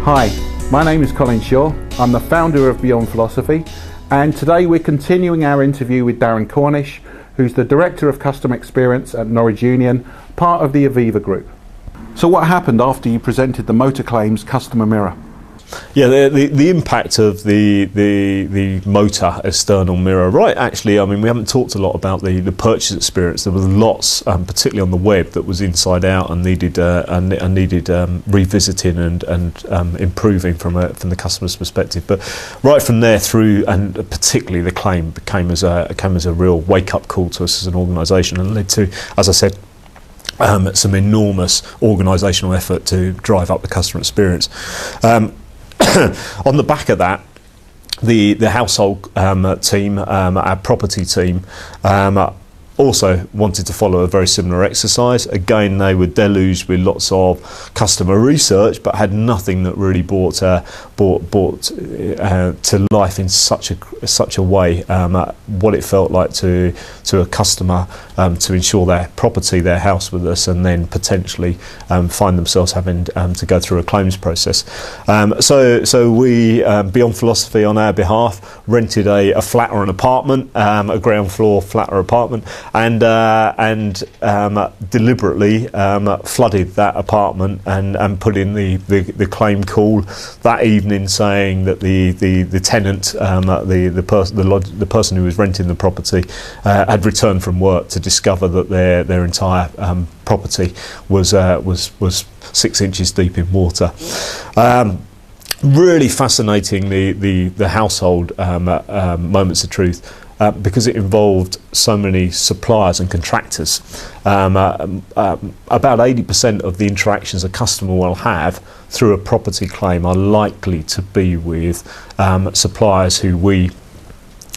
Hi, my name is Colin Shaw. I'm the founder of Beyond Philosophy, and today we're continuing our interview with Darren Cornish, who's the Director of Customer Experience at Norwich Union, part of the Aviva Group. So what happened after you presented the motor claims customer mirror? Yeah, the impact of the motor external mirror, right? Actually, I mean, we haven't talked a lot about the purchase experience. There was lots, particularly on the web, that was inside out and needed revisiting and improving from the customer's perspective. But right from there through, and particularly the claim came as a real wake up call to us as an organisation, and led to, as I said, some enormous organisational effort to drive up the customer experience. On the back of that, the household team, our property team, also wanted to follow a very similar exercise. Again, they were deluged with lots of customer research, but had nothing that really brought to life in such a way what it felt like to a customer to insure their property, their house with us, and then potentially find themselves having to go through a claims process. So we, Beyond Philosophy, on our behalf, rented a flat or an apartment, a ground floor flat or apartment, and deliberately flooded that apartment and put in the claim call that evening, saying that the tenant, the person who was renting the property, had returned from work to discover that their entire property was 6 inches deep in water. Really fascinating, the household moments of truth. Because it involved so many suppliers and contractors. About 80% of the interactions a customer will have through a property claim are likely to be with suppliers who we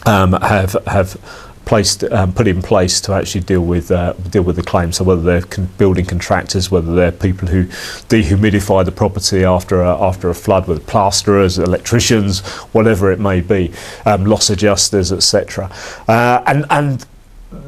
have put in place to actually deal with the claim. So whether they're building contractors, whether they're people who dehumidify the property after a flood, with plasterers, electricians, whatever it may be, loss adjusters, etc. And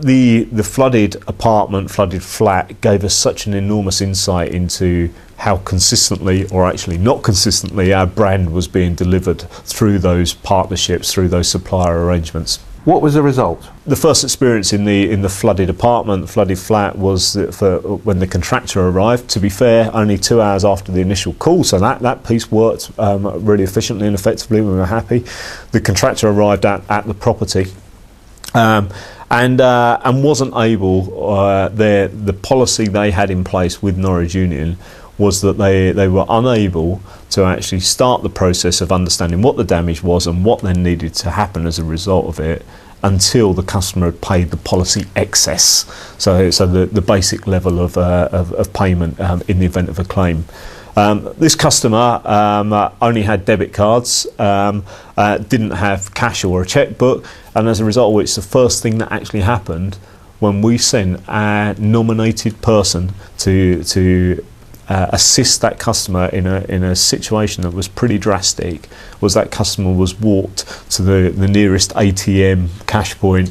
the flooded apartment, flooded flat, gave us such an enormous insight into how consistently, or actually not consistently, our brand was being delivered through those partnerships, through those supplier arrangements. What was the result? The first experience in the flooded apartment, flooded flat, was for when the contractor arrived. To be fair, only 2 hours after the initial call, so that piece worked really efficiently and effectively. We were happy. The contractor arrived at the property and wasn't able. The policy they had in place with Norwich Union was that they were unable to actually start the process of understanding what the damage was and what then needed to happen as a result of it until the customer had paid the policy excess, so the basic level of payment in the event of a claim. This customer only had debit cards, didn't have cash or a checkbook, and as a result of which, the first thing that actually happened when we sent our nominated person to assist that customer in a situation that was pretty drastic, was that customer was walked to the nearest ATM cash point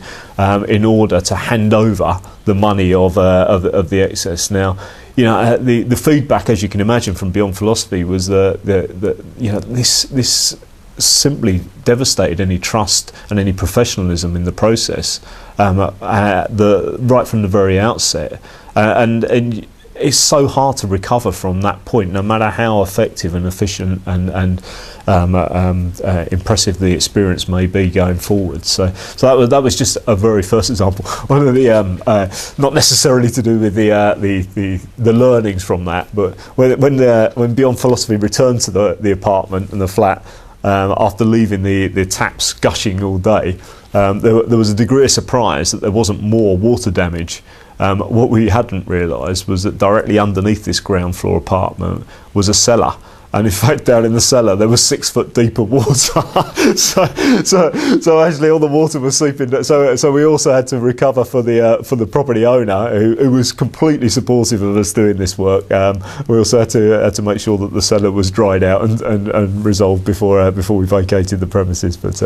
in order to hand over the money of the excess. Now, you know, the feedback, as you can imagine, from Beyond Philosophy was that this simply devastated any trust and any professionalism in the process right from the very outset, and it's so hard to recover from that point, no matter how effective and efficient and impressive the experience may be going forward. So that was just a very first example. One of the not necessarily to do with the learnings from that, but when Beyond Philosophy returned to the apartment and the flat after leaving the taps gushing all day, there was a degree of surprise that there wasn't more water damage. What we hadn't realised was that directly underneath this ground floor apartment was a cellar, and in fact down in the cellar there was 6 foot deep of water. so actually all the water was seeping. So we also had to recover for the property owner, who was completely supportive of us doing this work. We also had to make sure that the cellar was dried out and resolved before we vacated the premises. But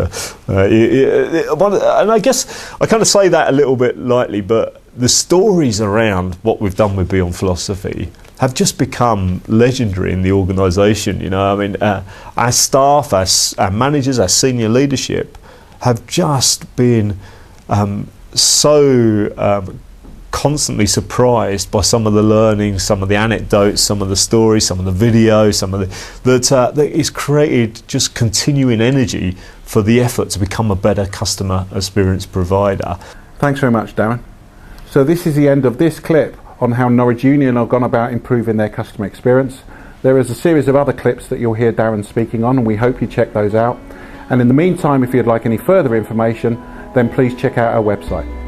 and I guess I kind of say that a little bit lightly, but the stories around what we've done with Beyond Philosophy have just become legendary in the organisation. You know, I mean, our staff, our managers, our senior leadership have just been so constantly surprised by some of the learning, some of the anecdotes, some of the stories, some of the videos, some of that it's created just continuing energy for the effort to become a better customer experience provider. Thanks very much, Darren. So this is the end of this clip on how Norwich Union have gone about improving their customer experience. There is a series of other clips that you'll hear Darren speaking on, and we hope you check those out. And in the meantime, if you'd like any further information, then please check out our website.